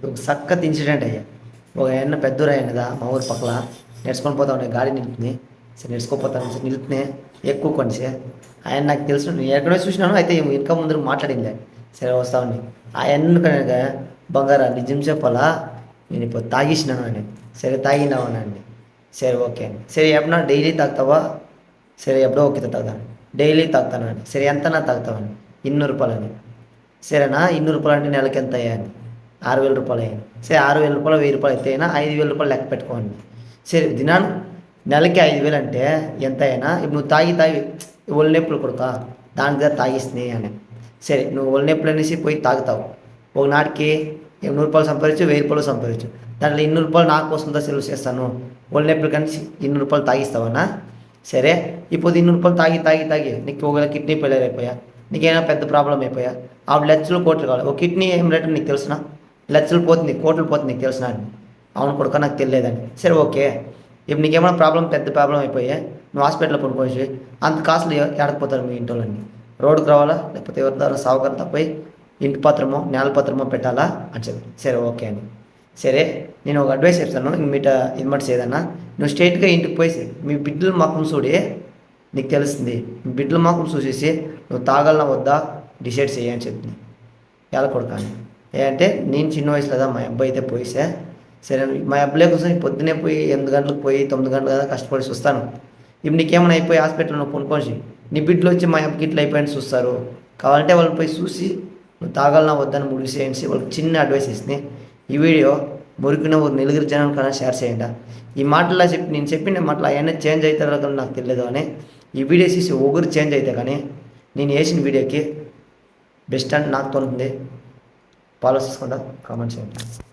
ఒక సక్కత్ ఇన్సిడెంట్ అయ్యా. ఒక ఆయన పెద్దోరాయనదా మా ఊరు పక్కల నడుచుకొని పోతా ఉండే గాడి నిలుపుతుంది. సరే నడుచుకోపోతాను సార్ నిలుపుతున్నాయి ఎక్కువ కొండి సార్. ఆయన నాకు తెలుసు నేను ఎక్కడో చూసినాను అయితే ఇంకా ముందు మాట్లాడింది. సరే వస్తామని ఆయన కనుక బంగారా నిజం చెప్పాలా నేను ఇప్పుడు తాగేసినాను అని. సరే తాగినావనండి. సరే ఓకే అండి. సరే ఎప్పుడన్నా డైలీ తాగుతావా? సరే ఎప్పుడో ఓకే తాగుతాను. డైలీ తాగుతానండి. సరే ఎంతనా తాగుతామని? రూపాయలని. సరేనా రూపాయలు అంటే నెలకి ఎంత అయ్యాయని? 6,000 అయ్యాయి. సరే 6,000 1000 అయితే అయినా 5,000 లెక్క పెట్టుకోండి. సరే దినాన్ని నెలకి 5,000 అంటే ఎంత అయినా ఇప్పుడు నువ్వు తాగి ఒళ్ళు నొప్పులు కొడుకా దానికి దగ్గర తాగిస్తున్నాయి అని. సరే నువ్వు ఒళ్ళు నొప్పులు అనేసి పోయి తాగుతావు. ఒకనాటికి రూపాయలు సంపాదించు, రూపాయలు సంపాదించు. దాంట్లో రూపాయలు నా కోసంతో సెలవు చేస్తాను. ఒళ్ళు నొప్పులు కలిసి రూపాయలు తాగిస్తావన్నా? సరే ఇప్పుడు రూపాయలు తాగి నీకు ఒకవేళ కిడ్నీ ఫెయిలియర్ అయిపోయా, నీకేమైనా పెద్ద ప్రాబ్లం అయిపోయా, అప్పుడు లక్షలు కోట్లు కావాలి. ఒక కిడ్నీ ఏం రేటు నీకు తెలుసునా? లక్షలు పోతుంది, కోట్లు పోతుంది నీకు తెలిసిన అండి. అవును కొడుక నాకు తెలియదండి. సరే ఓకే ఇప్పుడు నీకేమైనా ప్రాబ్లం పెద్ద ప్రాబ్లం అయిపోయా నువ్వు హాస్పిటల్లో పడుకోవచ్చు. అంత కాస్ట్లు ఏడకపోతారు మీ ఇంట్లోని? రోడ్డుకు రావాలా లేకపోతే ఎవరి ద్వారా సావుకారు తప్పై ఇంటి పత్రమో నేల పత్రమో పెట్టాలా అని చెప్పి. సరే ఓకే అండి. సరే నేను ఒక అడ్వైస్ చెప్తాను మీట ఇది మటు ఏదన్నా నువ్వు స్ట్రైట్గా ఇంటికి పోయి మీ బిడ్డల మొఖం చూడి నీకు తెలుస్తుంది. మీ బిడ్డల మొఖం చూసేసి నువ్వు తాగలనా వద్దా డిసైడ్ చేయని చెప్తుంది. ఎలా కొడుకాని అంటే నేను చిన్న వయసులో కదా మా అబ్బాయి అయితే పోయిసా. సరే మా అబ్బాయి కోసం పొద్దునే పోయి 8 గంటలకు పోయి 9 గంటలు కదా కష్టపడి చూస్తాను. ఇప్పుడు నీకేమైనా అయిపోయి హాస్పిటల్లో నువ్వు కొనుక్కోసి నీ బిడ్డలు వచ్చి మా అబ్బకి ఇట్లా అయిపోయిన చూస్తారు. కావాలంటే వాళ్ళు పోయి చూసి నువ్వు తాగాలన్నా వద్దని ముడిసేయండి. వాళ్ళకి చిన్న అడ్వైస్ ఇస్తుంది. ఈ వీడియో మురికిన ఒక నలుగురు జనాల కన్నా షేర్ చేయండి. ఈ మాటల్లో నేను చెప్పిన మాటలు అవన్నీ చేంజ్ అవుతారో కానీ నాకు తెలియదు అని ఈ వీడియో చూసి ఒకరు చేంజ్ అయితే కానీ నేను వేసిన వీడియోకి బెస్ట్ అని నాకు తోనుతుంది. ఫాలో చేసుకుంటా కామెంట్ చేయండి.